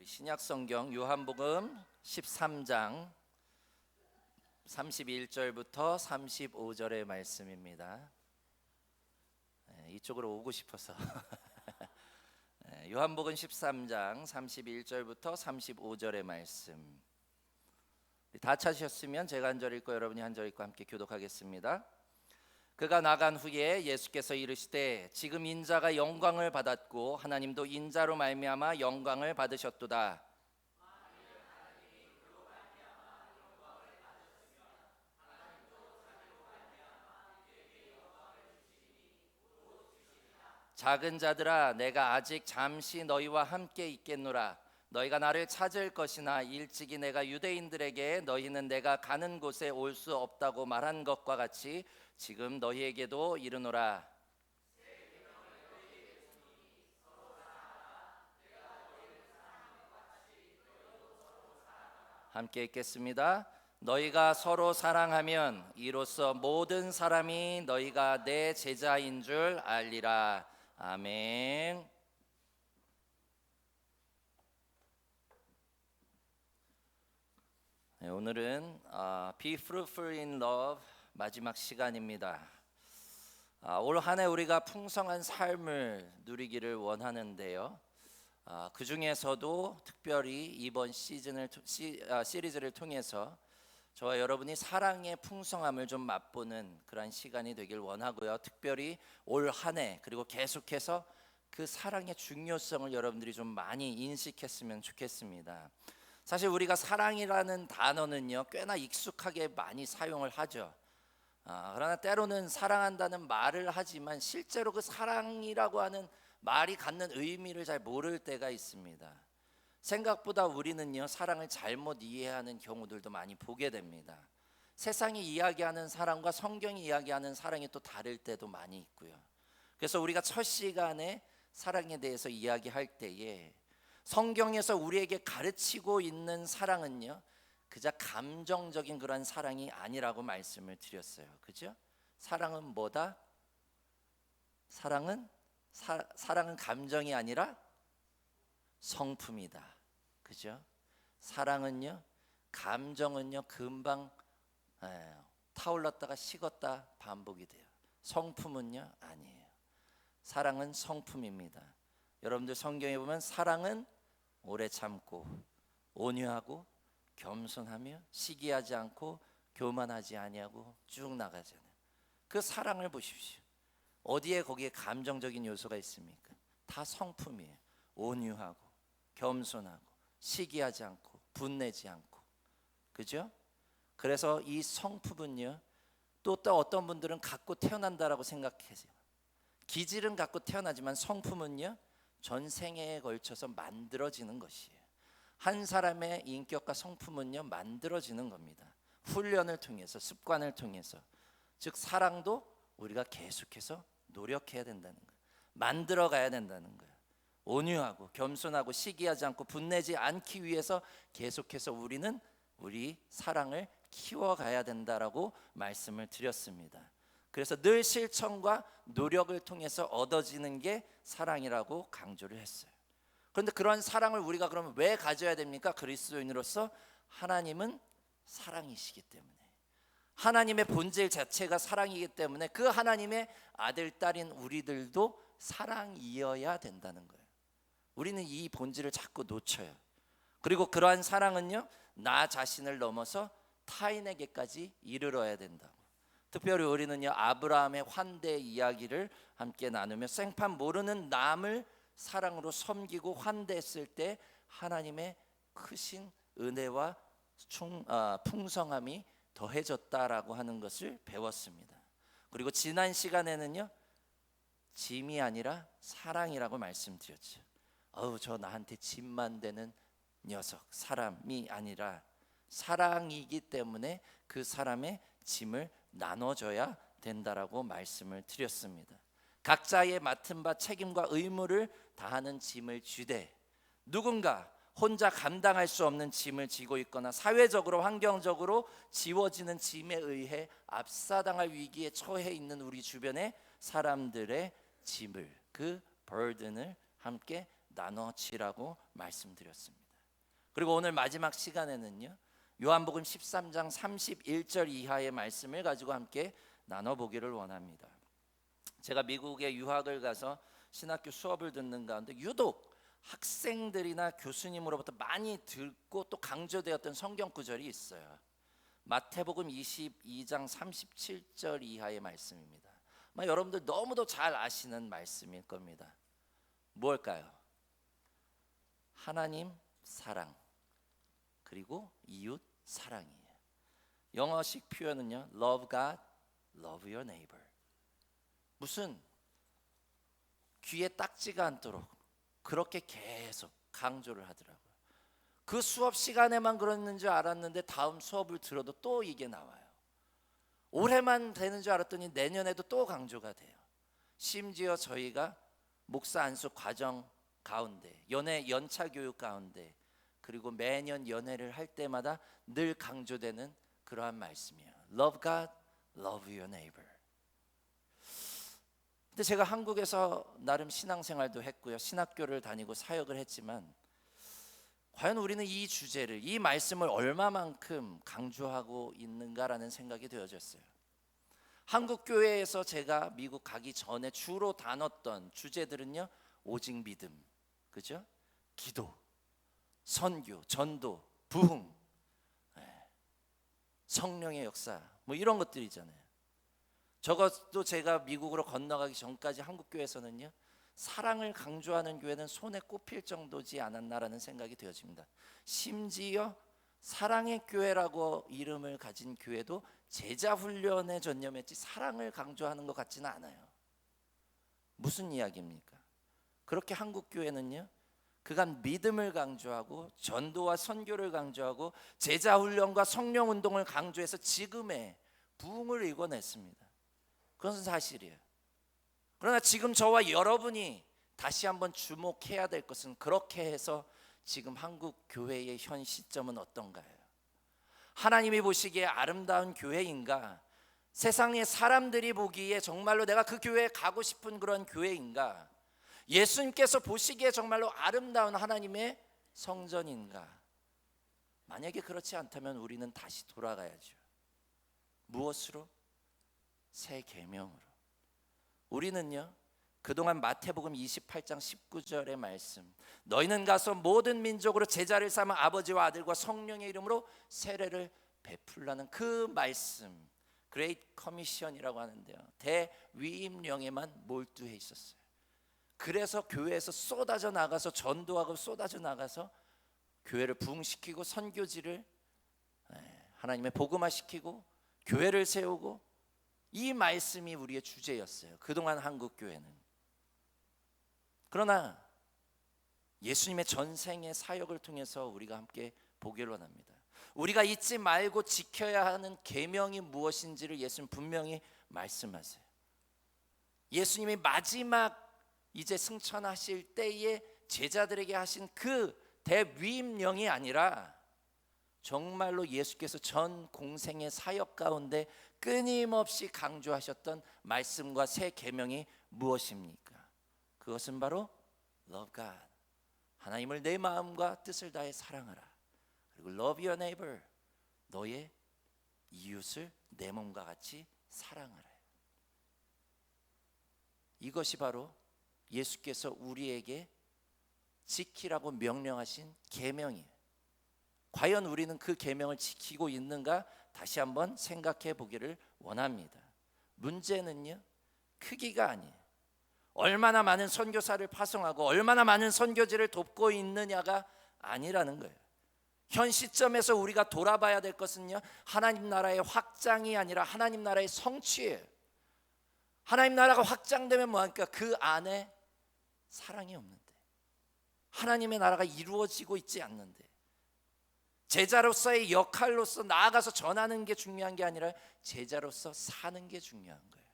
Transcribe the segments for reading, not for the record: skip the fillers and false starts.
신약성경 요한복음 13장 31절부터 35절의 말씀입니다. 이쪽으로 오고 싶어서 요한복음 13장 31절부터 35절의 말씀 다 찾으셨으면 제가 한 절 읽고 여러분이 한 절 읽고 함께 교독하겠습니다. 그가 나간 후에 예수께서 이르시되 지금 인자가 영광을 받았고 하나님도 인자로 말미암아 영광을 받으셨도다. 작은 자들아 내가 아직 잠시 너희와 함께 있겠노라. 너희가 나를 찾을 것이나 일찍이 내가 유대인들에게 너희는 내가 가는 곳에 올 수 없다고 말한 것과 같이 지금 너희에게도 이르노라. 함께 읽겠습니다. 너희가 서로 사랑하면 이로써 모든 사람이 너희가 내 제자인 줄 알리라. 아멘. 네, 오늘은 Be Fruitful in Love 마지막 시간입니다. 올 한 해 우리가 풍성한 삶을 누리기를 원하는데요. 그 중에서도 특별히 이번 시리즈를 통해서 저와 여러분이 사랑의 풍성함을 좀 맛보는 그런 시간이 되길 원하고요. 특별히 올 한 해 그리고 계속해서 그 사랑의 중요성을 여러분들이 좀 많이 인식했으면 좋겠습니다. 사실 우리가 사랑이라는 단어는요 꽤나 익숙하게 많이 사용을 하죠. 그러나 때로는 사랑한다는 말을 하지만 실제로 그 사랑이라고 하는 말이 갖는 의미를 잘 모를 때가 있습니다. 생각보다 우리는요 사랑을 잘못 이해하는 경우들도 많이 보게 됩니다. 세상이 이야기하는 사랑과 성경이 이야기하는 사랑이 또 다를 때도 많이 있고요. 그래서 우리가 첫 시간에 사랑에 대해서 이야기할 때에 성경에서 우리에게 가르치고 있는 사랑은요 그저 감정적인 그런 사랑이 아니라고 말씀을 드렸어요. 그죠? 사랑은 뭐다? 사랑은 감정이 아니라 성품이다. 그죠? 사랑은요 감정은요 금방 타올랐다가 식었다 반복이 돼요. 성품은요 아니에요. 사랑은 성품입니다. 여러분들 성경에 보면 사랑은 오래 참고 온유하고 겸손하며 시기하지 않고 교만하지 아니하고 쭉 나가잖아요. 그 사랑을 보십시오. 어디에 거기에 감정적인 요소가 있습니까? 다 성품이에요. 온유하고 겸손하고 시기하지 않고 분내지 않고. 그죠? 그래서 이 성품은요 또 어떤 분들은 갖고 태어난다라고 생각하세요. 기질은 갖고 태어나지만 성품은요 전 생애에 걸쳐서 만들어지는 것이에요. 한 사람의 인격과 성품은요 만들어지는 겁니다. 훈련을 통해서 습관을 통해서. 즉 사랑도 우리가 계속해서 노력해야 된다는 거예요. 만들어 가야 된다는 거예요. 온유하고 겸손하고 시기하지 않고 분내지 않기 위해서 계속해서 우리는 우리 사랑을 키워가야 된다라고 말씀을 드렸습니다. 그래서 늘 실천과 노력을 통해서 얻어지는 게 사랑이라고 강조를 했어요. 그런데 그런 사랑을 우리가 그러면 왜 가져야 됩니까? 그리스도인으로서 하나님은 사랑이시기 때문에, 하나님의 본질 자체가 사랑이기 때문에 그 하나님의 아들, 딸인 우리들도 사랑이어야 된다는 거예요. 우리는 이 본질을 자꾸 놓쳐요. 그리고 그러한 사랑은요 나 자신을 넘어서 타인에게까지 이르러야 된다고. 특별히 우리는요 아브라함의 환대 이야기를 함께 나누며 생판 모르는 남을 사랑으로 섬기고 환대했을 때 하나님의 크신 은혜와 풍성함이 더해졌다라고 하는 것을 배웠습니다. 그리고 지난 시간에는요 짐이 아니라 사랑이라고 말씀드렸죠. 저 나한테 짐만 되는 녀석, 사람이 아니라 사랑이기 때문에 그 사람의 짐을 나눠줘야 된다라고 말씀을 드렸습니다. 각자의 맡은 바 책임과 의무를 다하는 짐을 지되 누군가 혼자 감당할 수 없는 짐을 지고 있거나 사회적으로 환경적으로 지워지는 짐에 의해 압사당할 위기에 처해 있는 우리 주변의 사람들의 짐을, 그 burden을 함께 나눠지라고 말씀드렸습니다. 그리고 오늘 마지막 시간에는요, 요한복음 13장 31절 이하의 말씀을 가지고 함께 나눠보기를 원합니다. 제가 미국에 유학을 가서 신학교 수업을 듣는 가운데 유독 학생들이나 교수님으로부터 많이 듣고 또 강조되었던 성경 구절이 있어요. 마태복음 22장 37절 이하의 말씀입니다. 여러분들 너무도 잘 아시는 말씀일 겁니다. 뭘까요? 하나님 사랑 그리고 이웃 사랑이에요. 영어식 표현은요, Love God, Love your neighbor. 무슨 귀에 딱지가 않도록 그렇게 계속 강조를 하더라고요. 그 수업 시간에만 그랬는 줄 알았는데 다음 수업을 들어도 또 이게 나와요. 올해만 되는 줄 알았더니 내년에도 또 강조가 돼요. 심지어 저희가 목사 안수 과정 가운데, 연애 연차 교육 가운데, 그리고 매년 연애를 할 때마다 늘 강조되는 그러한 말씀이에요. Love God, love your neighbor. 근데 제가 한국에서 나름 신앙생활도 했고요, 신학교를 다니고 사역을 했지만 과연 우리는 이 주제를, 이 말씀을 얼마만큼 강조하고 있는가라는 생각이 되어졌어요. 한국 교회에서 제가 미국 가기 전에 주로 다뤘던 주제들은요, 오직 믿음, 그죠? 기도, 선교, 전도, 부흥, 성령의 역사, 이런 것들이잖아요. 적어도 제가 미국으로 건너가기 전까지 한국 교회에서는요, 사랑을 강조하는 교회는 손에 꼽힐 정도지 않았나라는 생각이 되어집니다. 심지어 사랑의 교회라고 이름을 가진 교회도 제자 훈련에 전념했지 사랑을 강조하는 것 같지는 않아요. 무슨 이야기입니까? 그렇게 한국 교회는요, 그간 믿음을 강조하고 전도와 선교를 강조하고 제자 훈련과 성령 운동을 강조해서 지금의 부흥을 이뤄냈습니다. 그것은 사실이에요. 그러나 지금 저와 여러분이 다시 한번 주목해야 될 것은, 그렇게 해서 지금 한국 교회의 현 시점은 어떤가요? 하나님이 보시기에 아름다운 교회인가? 세상의 사람들이 보기에 정말로 내가 그 교회에 가고 싶은 그런 교회인가? 예수님께서 보시기에 정말로 아름다운 하나님의 성전인가? 만약에 그렇지 않다면 우리는 다시 돌아가야죠. 무엇으로? 새 계명으로. 우리는요, 그동안 마태복음 28장 19절의 말씀, 너희는 가서 모든 민족으로 제자를 삼아 아버지와 아들과 성령의 이름으로 세례를 베풀라는 그 말씀, 그레이트 커미션이라고 하는데요, 대위임령에만 몰두해 있었어요. 그래서 교회에서 쏟아져 나가서 전도하고 쏟아져 나가서 교회를 부흥시키고 선교지를 하나님의 복음화시키고 교회를 세우고, 이 말씀이 우리의 주제였어요, 그동안 한국 교회는. 그러나 예수님의 전생의 사역을 통해서 우리가 함께 보기를 원합니다. 우리가 잊지 말고 지켜야 하는 계명이 무엇인지를 예수님 분명히 말씀하세요. 예수님이 마지막 이제 승천하실 때에 제자들에게 하신 그 대위임령이 아니라 정말로 예수께서 전 공생의 사역 가운데 끊임없이 강조하셨던 말씀과 새 계명이 무엇입니까? 그것은 바로 Love God, 하나님을 내 마음과 뜻을 다해 사랑하라. 그리고 Love your neighbor, 너의 이웃을 내 몸과 같이 사랑하라. 이것이 바로 예수께서 우리에게 지키라고 명령하신 계명이에요. 과연 우리는 그 계명을 지키고 있는가? 다시 한번 생각해 보기를 원합니다. 문제는요, 크기가 아니에요. 얼마나 많은 선교사를 파송하고 얼마나 많은 선교지를 돕고 있느냐가 아니라는 거예요. 현 시점에서 우리가 돌아봐야 될 것은요, 하나님 나라의 확장이 아니라 하나님 나라의 성취예요. 하나님 나라가 확장되면 뭐합니까? 그 안에 사랑이 없는데, 하나님의 나라가 이루어지고 있지 않는데, 제자로서의 역할로서 나아가서 전하는 게 중요한 게 아니라 제자로서 사는 게 중요한 거예요.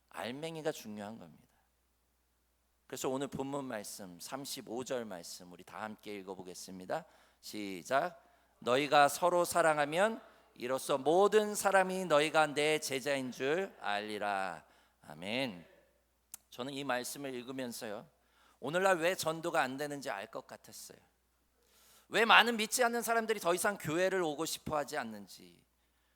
알맹이가 중요한 겁니다. 그래서 오늘 본문 말씀 35절 말씀 우리 다 함께 읽어보겠습니다. 시작. 너희가 서로 사랑하면 이로써 모든 사람이 너희가 내 제자인 줄 알리라. 아멘. 저는 이 말씀을 읽으면서요, 오늘날 왜 전도가 안 되는지 알 것 같았어요. 왜 많은 믿지 않는 사람들이 더 이상 교회를 오고 싶어 하지 않는지,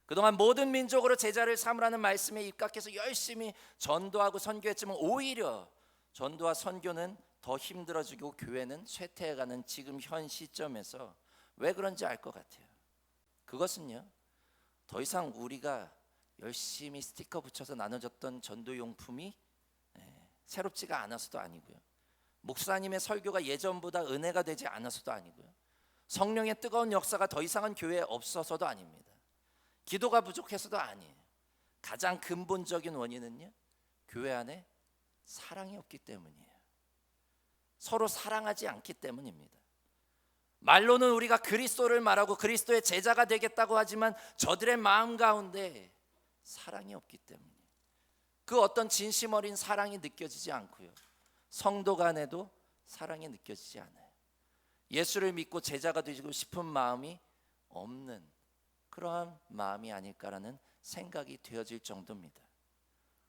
그동안 모든 민족으로 제자를 삼으라는 말씀에 입각해서 열심히 전도하고 선교했지만 오히려 전도와 선교는 더 힘들어지고 교회는 쇠퇴해가는 지금 현 시점에서 왜 그런지 알 것 같아요. 그것은요, 더 이상 우리가 열심히 스티커 붙여서 나눠줬던 전도용품이 새롭지가 않아서도 아니고요, 목사님의 설교가 예전보다 은혜가 되지 않아서도 아니고요, 성령의 뜨거운 역사가 더 이상은 교회에 없어서도 아닙니다. 기도가 부족해서도 아니에요. 가장 근본적인 원인은요, 교회 안에 사랑이 없기 때문이에요. 서로 사랑하지 않기 때문입니다. 말로는 우리가 그리스도를 말하고 그리스도의 제자가 되겠다고 하지만 저들의 마음 가운데 사랑이 없기 때문이에요. 그 어떤 진심 어린 사랑이 느껴지지 않고요, 성도 간에도 사랑이 느껴지지 않아요. 예수를 믿고 제자가 되고 싶은 마음이 없는 그러한 마음이 아닐까라는 생각이 되어질 정도입니다.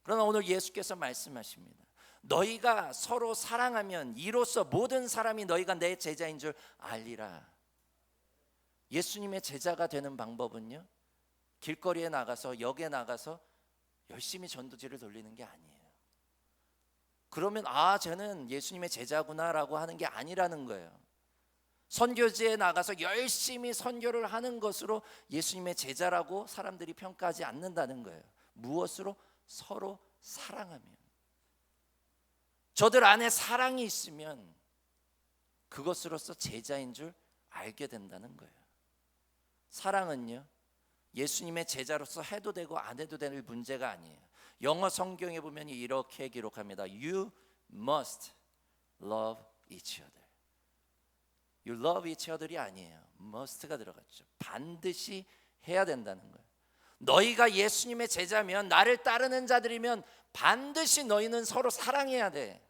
그러나 오늘 예수께서 말씀하십니다. 너희가 서로 사랑하면 이로써 모든 사람이 너희가 내 제자인 줄 알리라. 예수님의 제자가 되는 방법은요, 길거리에 나가서 역에 나가서 열심히 전도지를 돌리는 게 아니에요. 그러면 쟤는 예수님의 제자구나라고 하는 게 아니라는 거예요. 선교지에 나가서 열심히 선교를 하는 것으로 예수님의 제자라고 사람들이 평가하지 않는다는 거예요. 무엇으로? 서로 사랑하면. 저들 안에 사랑이 있으면 그것으로서 제자인 줄 알게 된다는 거예요. 사랑은요, 예수님의 제자로서 해도 되고 안 해도 될 문제가 아니에요. 영어 성경에 보면 이렇게 기록합니다. You must love each other. You love each other이 아니에요. must가 들어갔죠. 반드시 해야 된다는 거예요. 너희가 예수님의 제자면, 나를 따르는 자들이면 반드시 너희는 서로 사랑해야 돼.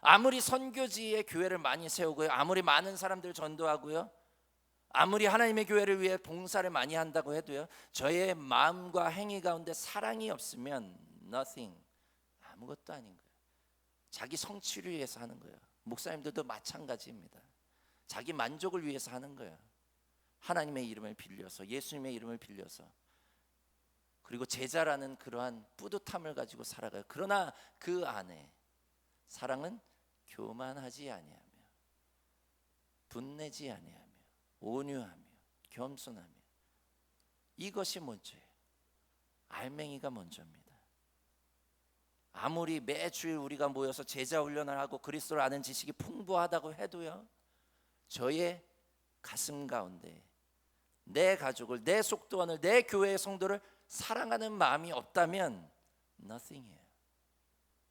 아무리 선교지에 교회를 많이 세우고요, 아무리 많은 사람들 전도하고요, 아무리 하나님의 교회를 위해 봉사를 많이 한다고 해도요, 저의 마음과 행위 가운데 사랑이 없으면 nothing, 아무것도 아닌 거예요. 자기 성취를 위해서 하는 거예요. 목사님들도 마찬가지입니다. 자기 만족을 위해서 하는 거예요. 하나님의 이름을 빌려서, 예수님의 이름을 빌려서, 그리고 제자라는 그러한 뿌듯함을 가지고 살아가요. 그러나 그 안에 사랑은 교만하지 아니하며, 분내지 아니하며, 온유하며, 겸손하며, 이것이 먼저예요. 알맹이가 먼저입니다. 아무리 매주일 우리가 모여서 제자 훈련을 하고 그리스도를 아는 지식이 풍부하다고 해도요, 저의 가슴 가운데 내 가족을, 내 속도원을, 내 교회의 성도를 사랑하는 마음이 없다면 nothing이에요.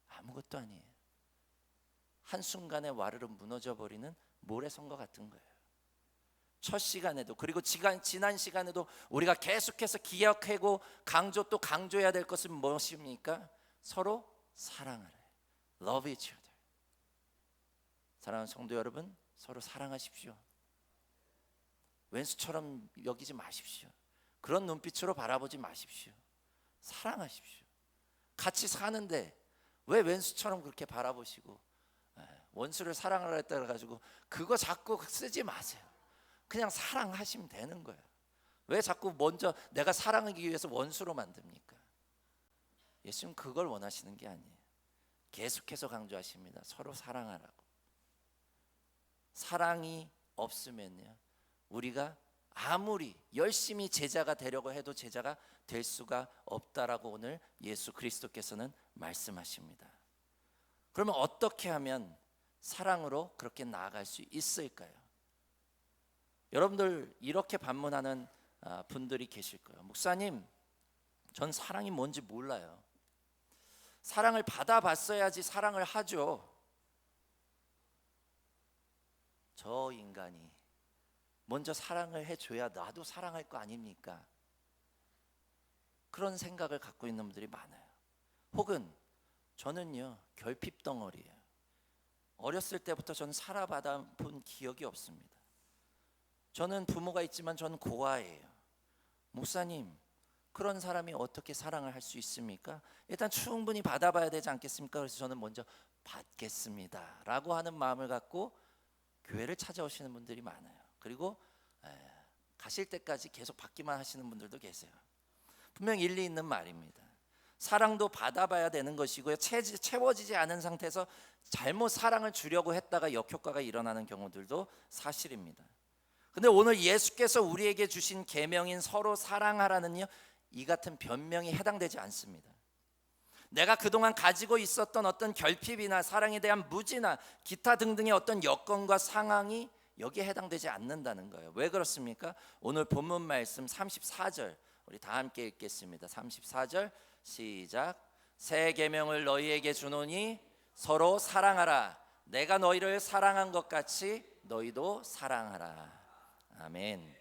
아무것도 아니에요. 한순간에 와르르 무너져버리는 모래성과 같은 거예요. 첫 시간에도, 그리고 지난 시간에도 우리가 계속해서 기억하고 또 강조해야 될 것은 무엇입니까? 서로 사랑하래. Love each other. 사랑하는 성도 여러분, 서로 사랑하십시오. 왼수처럼 여기지 마십시오. 그런 눈빛으로 바라보지 마십시오. 사랑하십시오. 같이 사는데 왜 왼수처럼 그렇게 바라보시고 원수를 사랑하라 했다 가지고 그거 자꾸 쓰지 마세요. 그냥 사랑하시면 되는 거예요. 왜 자꾸 먼저 내가 사랑하기 위해서 원수로 만듭니까? 예수님 그걸 원하시는 게 아니에요. 계속해서 강조하십니다. 서로 사랑하라고. 사랑이 없으면요, 우리가 아무리 열심히 제자가 되려고 해도 제자가 될 수가 없다라고 오늘 예수 그리스도께서는 말씀하십니다. 그러면 어떻게 하면 사랑으로 그렇게 나아갈 수 있을까요? 여러분들 이렇게 반문하는 분들이 계실 거예요. 목사님, 전 사랑이 뭔지 몰라요. 사랑을 받아봤어야지 사랑을 하죠. 저 인간이 먼저 사랑을 해줘야 나도 사랑할 거 아닙니까? 그런 생각을 갖고 있는 분들이 많아요. 혹은 저는요, 결핍 덩어리예요. 어렸을 때부터 저는 살아받아 본 기억이 없습니다. 저는 부모가 있지만 저는 고아예요. 목사님, 그런 사람이 어떻게 사랑을 할 수 있습니까? 일단 충분히 받아봐야 되지 않겠습니까? 그래서 저는 먼저 받겠습니다 라고 하는 마음을 갖고 교회를 찾아오시는 분들이 많아요. 그리고 가실 때까지 계속 받기만 하시는 분들도 계세요. 분명 일리 있는 말입니다. 사랑도 받아봐야 되는 것이고요. 채워지지 않은 상태에서 잘못 사랑을 주려고 했다가 역효과가 일어나는 경우들도 사실입니다. 근데 오늘 예수께서 우리에게 주신 계명인 서로 사랑하라는요, 이 같은 변명이 해당되지 않습니다. 내가 그동안 가지고 있었던 어떤 결핍이나 사랑에 대한 무지나 기타 등등의 어떤 여건과 상황이 여기에 해당되지 않는다는 거예요. 왜 그렇습니까? 오늘 본문 말씀 34절 우리 다 함께 읽겠습니다. 34절 시작. 새 계명을 너희에게 주노니 서로 사랑하라. 내가 너희를 사랑한 것 같이 너희도 사랑하라. 아멘.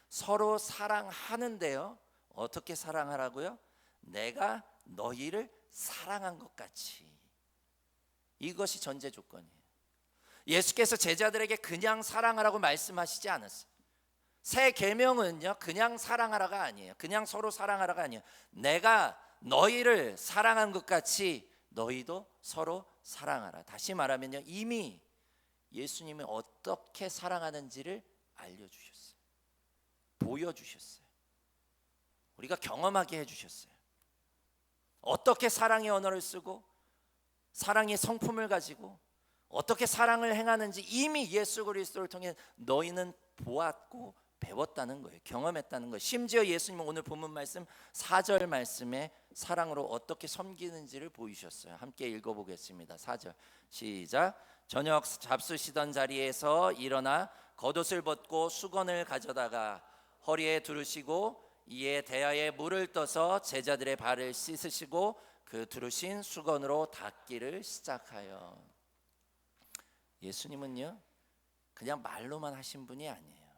서로 사랑하는데요, 어떻게 사랑하라고요? 내가 너희를 사랑한 것 같이. 이것이 전제 조건이에요. 예수께서 제자들에게 그냥 사랑하라고 말씀하시지 않았어요. 새 계명은요, 그냥 사랑하라가 아니에요. 그냥 서로 사랑하라가 아니에요. 내가 너희를 사랑한 것 같이 너희도 서로 사랑하라. 다시 말하면요, 이미 예수님이 어떻게 사랑하는지를 알려주셨어요. 보여주셨어요. 우리가 경험하게 해주셨어요. 어떻게 사랑의 언어를 쓰고 사랑의 성품을 가지고 어떻게 사랑을 행하는지 이미 예수 그리스도를 통해 너희는 보았고 배웠다는 거예요. 경험했다는 거예요. 심지어 예수님은 오늘 본문 말씀 4절 말씀에 사랑으로 어떻게 섬기는지를 보이셨어요. 함께 읽어보겠습니다. 4절 시작. 저녁 잡수시던 자리에서 일어나 겉옷을 벗고 수건을 가져다가 허리에 두르시고 이에 대야에 물을 떠서 제자들의 발을 씻으시고 그 두르신 수건으로 닦기를 시작하여. 예수님은요, 그냥 말로만 하신 분이 아니에요.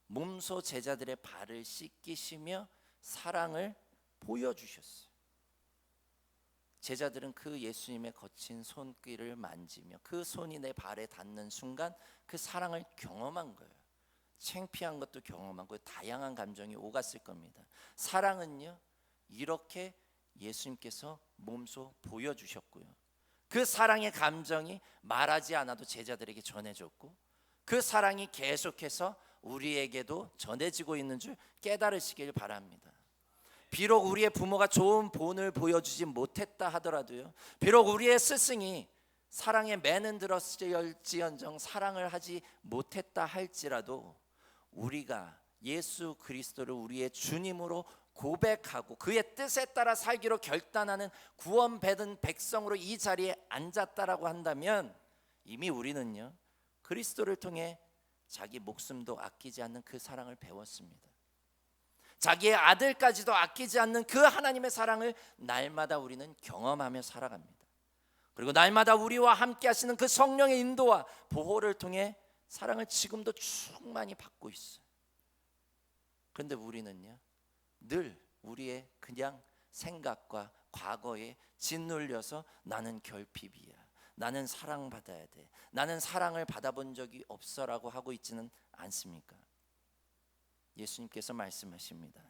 몸소 제자들의 발을 씻기시며 사랑을 보여주셨어요. 제자들은 그 예수님의 거친 손길을 만지며 그 손이 내 발에 닿는 순간 그 사랑을 경험한 거예요. 창피한 것도 경험하고 다양한 감정이 오갔을 겁니다. 사랑은요, 이렇게 예수님께서 몸소 보여주셨고요. 그 사랑의 감정이 말하지 않아도 제자들에게 전해졌고 그 사랑이 계속해서 우리에게도 전해지고 있는 줄 깨달으시길 바랍니다. 비록 우리의 부모가 좋은 본을 보여주지 못했다 하더라도요, 비록 우리의 스승이 사랑에 매는 들었을지언정 사랑을 하지 못했다 할지라도 우리가 예수 그리스도를 우리의 주님으로 고백하고 그의 뜻에 따라 살기로 결단하는 구원받은 백성으로 이 자리에 앉았다라고 한다면 이미 우리는요, 그리스도를 통해 자기 목숨도 아끼지 않는 그 사랑을 배웠습니다. 자기의 아들까지도 아끼지 않는 그 하나님의 사랑을 날마다 우리는 경험하며 살아갑니다. 그리고 날마다 우리와 함께 하시는 그 성령의 인도와 보호를 통해 사랑을 지금도 충만히 받고 있어요. 그런데 우리는요, 늘 우리의 그냥 생각과 과거에 짓눌려서 나는 결핍이야, 나는 사랑받아야 돼, 나는 사랑을 받아본 적이 없어라고 하고 있지는 않습니까? 예수님께서 말씀하십니다.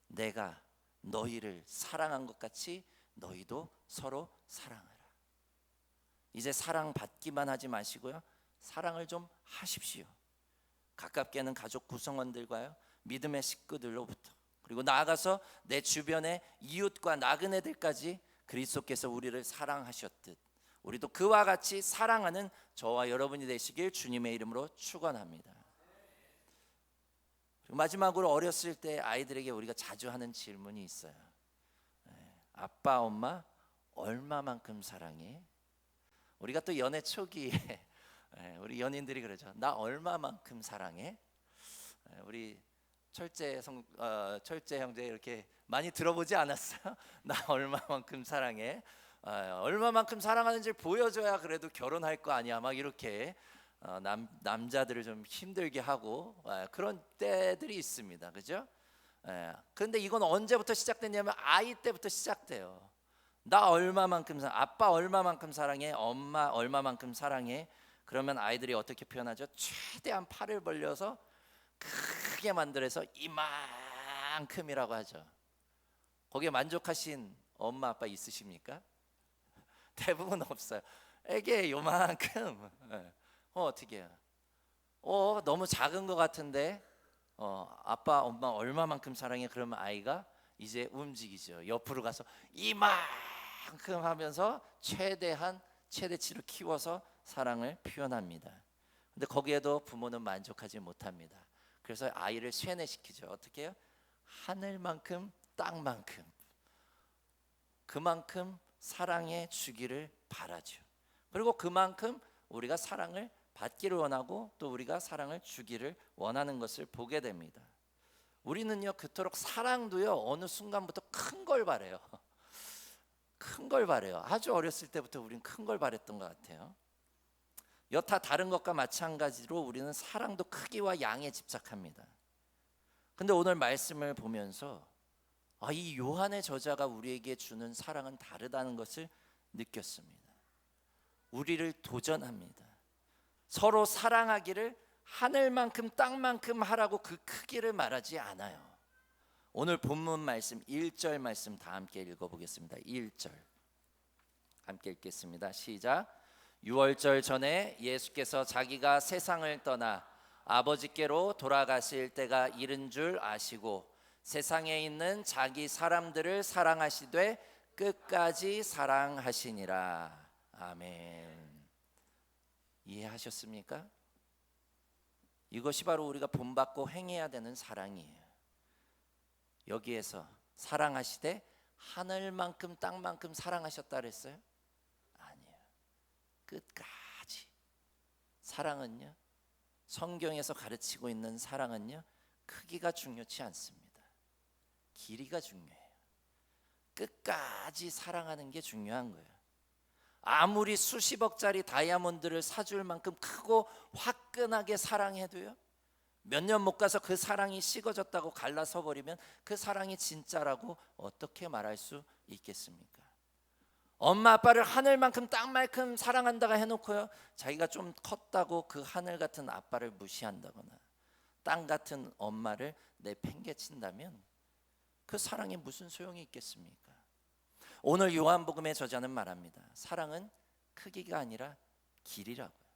내가 너희를 사랑한 것 같이 너희도 서로 사랑하라. 이제 사랑받기만 하지 마시고요, 사랑을 좀 하십시오. 가깝게는 가족 구성원들과요, 믿음의 식구들로부터, 그리고 나아가서 내 주변의 이웃과 나그네들까지 그리스도께서 우리를 사랑하셨듯 우리도 그와 같이 사랑하는 저와 여러분이 되시길 주님의 이름으로 축원합니다. 그리고 마지막으로 어렸을 때 아이들에게 우리가 자주 하는 질문이 있어요. 아빠, 엄마 얼마만큼 사랑해? 우리가 또 연애 초기에 우리 연인들이 그러죠. 나 얼마만큼 사랑해? 우리 철제 형제 이렇게 많이 들어보지 않았어요? 나 얼마만큼 사랑해? 얼마만큼 사랑하는지 보여줘야 그래도 결혼할 거 아니야. 막 이렇게 남자들을 좀 힘들게 하고 그런 때들이 있습니다. 그죠? 그런데 이건 언제부터 시작됐냐면 아이 때부터 시작돼요. 나 얼마만큼 아빠 얼마만큼 사랑해? 엄마 얼마만큼 사랑해? 그러면 아이들이 어떻게 표현하죠? 최대한 팔을 벌려서 크게 만들어서 이만큼이라고 하죠. 거기에 만족하신 엄마 아빠 있으십니까? 대부분 없어요. 애게 요만큼. 어떻게 해요? 너무 작은 것 같은데 아빠 엄마 얼마만큼 사랑해? 그러면 아이가 이제 움직이죠. 옆으로 가서 이만큼 하면서 최대치로 키워서 사랑을 표현합니다. 근데 거기에도 부모는 만족하지 못합니다. 그래서 아이를 쇠뇌시키죠. 어떻게 해요? 하늘만큼 땅만큼 그만큼 사랑해 주기를 바라죠. 그리고 그만큼 우리가 사랑을 받기를 원하고 또 우리가 사랑을 주기를 원하는 것을 보게 됩니다. 우리는요 그토록 사랑도요 어느 순간부터 큰 걸 바래요. 큰 걸 바래요. 아주 어렸을 때부터 우리는 큰 걸 바랬던 것 같아요. 여타 다른 것과 마찬가지로 우리는 사랑도 크기와 양에 집착합니다. 근데 오늘 말씀을 보면서 이 요한의 저자가 우리에게 주는 사랑은 다르다는 것을 느꼈습니다. 우리를 도전합니다. 서로 사랑하기를 하늘만큼 땅만큼 하라고 그 크기를 말하지 않아요. 오늘 본문 말씀 1절 말씀 다 함께 읽어보겠습니다. 1절 함께 읽겠습니다. 시작. 유월절 전에 예수께서 자기가 세상을 떠나 아버지께로 돌아가실 때가 이른 줄 아시고 세상에 있는 자기 사람들을 사랑하시되 끝까지 사랑하시니라. 아멘. 이해하셨습니까? 이것이 바로 우리가 본받고 행해야 되는 사랑이에요. 여기에서 사랑하시되 하늘만큼 땅만큼 사랑하셨다 그랬어요? 아니에요. 끝까지. 사랑은요, 성경에서 가르치고 있는 사랑은요, 크기가 중요치 않습니다. 길이가 중요해요. 끝까지 사랑하는 게 중요한 거예요. 아무리 수십억짜리 다이아몬드를 사줄 만큼 크고 화끈하게 사랑해도요, 몇 년 못 가서 그 사랑이 식어졌다고 갈라서 버리면 그 사랑이 진짜라고 어떻게 말할 수 있겠습니까? 엄마 아빠를 하늘만큼 땅만큼 사랑한다가 해놓고요, 자기가 좀 컸다고 그 하늘 같은 아빠를 무시한다거나 땅 같은 엄마를 내팽개친다면 그 사랑이 무슨 소용이 있겠습니까? 오늘 요한복음의 저자는 말합니다. 사랑은 크기가 아니라 길이라고요.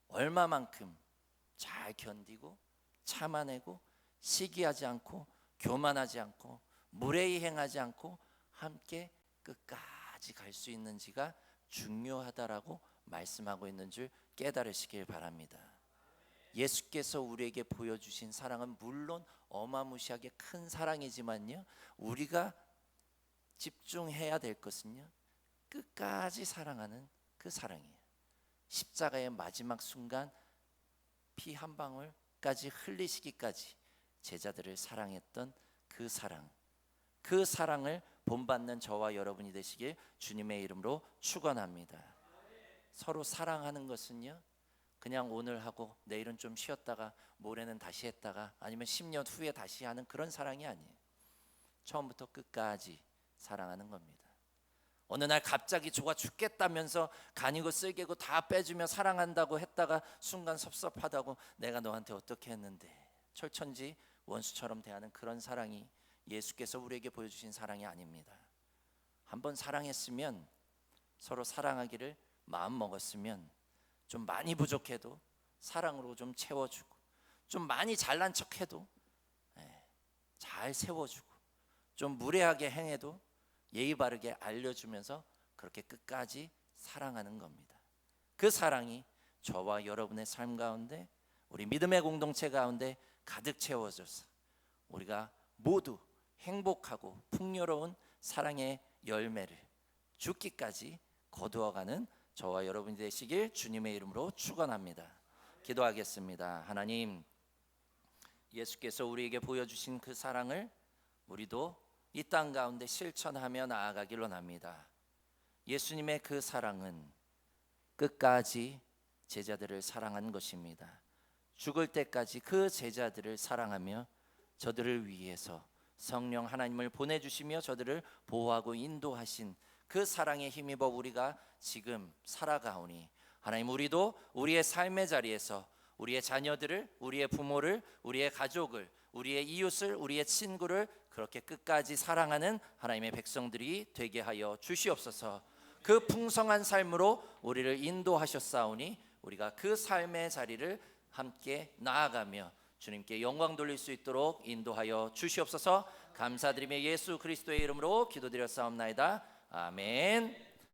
얼마만큼 잘 견디고 참아내고 시기하지 않고 교만하지 않고 무례히 행하지 않고 함께 끝까지 갈 수 있는지가 중요하다라고 말씀하고 있는 줄 깨달으시길 바랍니다. 예수께서 우리에게 보여주신 사랑은 물론 어마무시하게 큰 사랑이지만요, 우리가 집중해야 될 것은요, 끝까지 사랑하는 그 사랑이에요. 십자가의 마지막 순간 피 한 방울까지 흘리시기까지 제자들을 사랑했던 그 사랑, 그 사랑을 본받는 저와 여러분이 되시길 주님의 이름으로 축원합니다. 서로 사랑하는 것은요, 그냥 오늘 하고 내일은 좀 쉬었다가 모레는 다시 했다가 아니면 10년 후에 다시 하는 그런 사랑이 아니에요. 처음부터 끝까지 사랑하는 겁니다. 어느 날 갑자기 좋아 죽겠다면서 간이고 쓸개고 다 빼주며 사랑한다고 했다가 순간 섭섭하다고 내가 너한테 어떻게 했는데 철천지 원수처럼 대하는 그런 사랑이 예수께서 우리에게 보여주신 사랑이 아닙니다. 한번 사랑했으면 서로 사랑하기를 마음 먹었으면 좀 많이 부족해도 사랑으로 좀 채워주고 좀 많이 잘난 척해도 잘 세워주고 좀 무례하게 행해도 예의 바르게 알려주면서 그렇게 끝까지 사랑하는 겁니다. 그 사랑이 저와 여러분의 삶 가운데 우리 믿음의 공동체 가운데 가득 채워져서 우리가 모두 행복하고 풍요로운 사랑의 열매를 죽기까지 거두어가는 저와 여러분이 되시길 주님의 이름으로 축원합니다. 기도하겠습니다. 하나님, 예수께서 우리에게 보여주신 그 사랑을 우리도 이 땅 가운데 실천하며 나아가길 원합니다. 예수님의 그 사랑은 끝까지 제자들을 사랑한 것입니다. 죽을 때까지 그 제자들을 사랑하며 저들을 위해서 성령 하나님을 보내주시며 저들을 보호하고 인도하신 그 사랑에 힘입어 우리가 지금 살아가오니 하나님, 우리도 우리의 삶의 자리에서 우리의 자녀들을, 우리의 부모를, 우리의 가족을, 우리의 이웃을, 우리의 친구를 그렇게 끝까지 사랑하는 하나님의 백성들이 되게 하여 주시옵소서. 그 풍성한 삶으로 우리를 인도하셨사오니 우리가 그 삶의 자리를 함께 나아가며 주님께 영광 돌릴 수 있도록 인도하여 주시옵소서. 감사드리며 예수 그리스도의 이름으로 기도드렸사옵나이다. 아멘.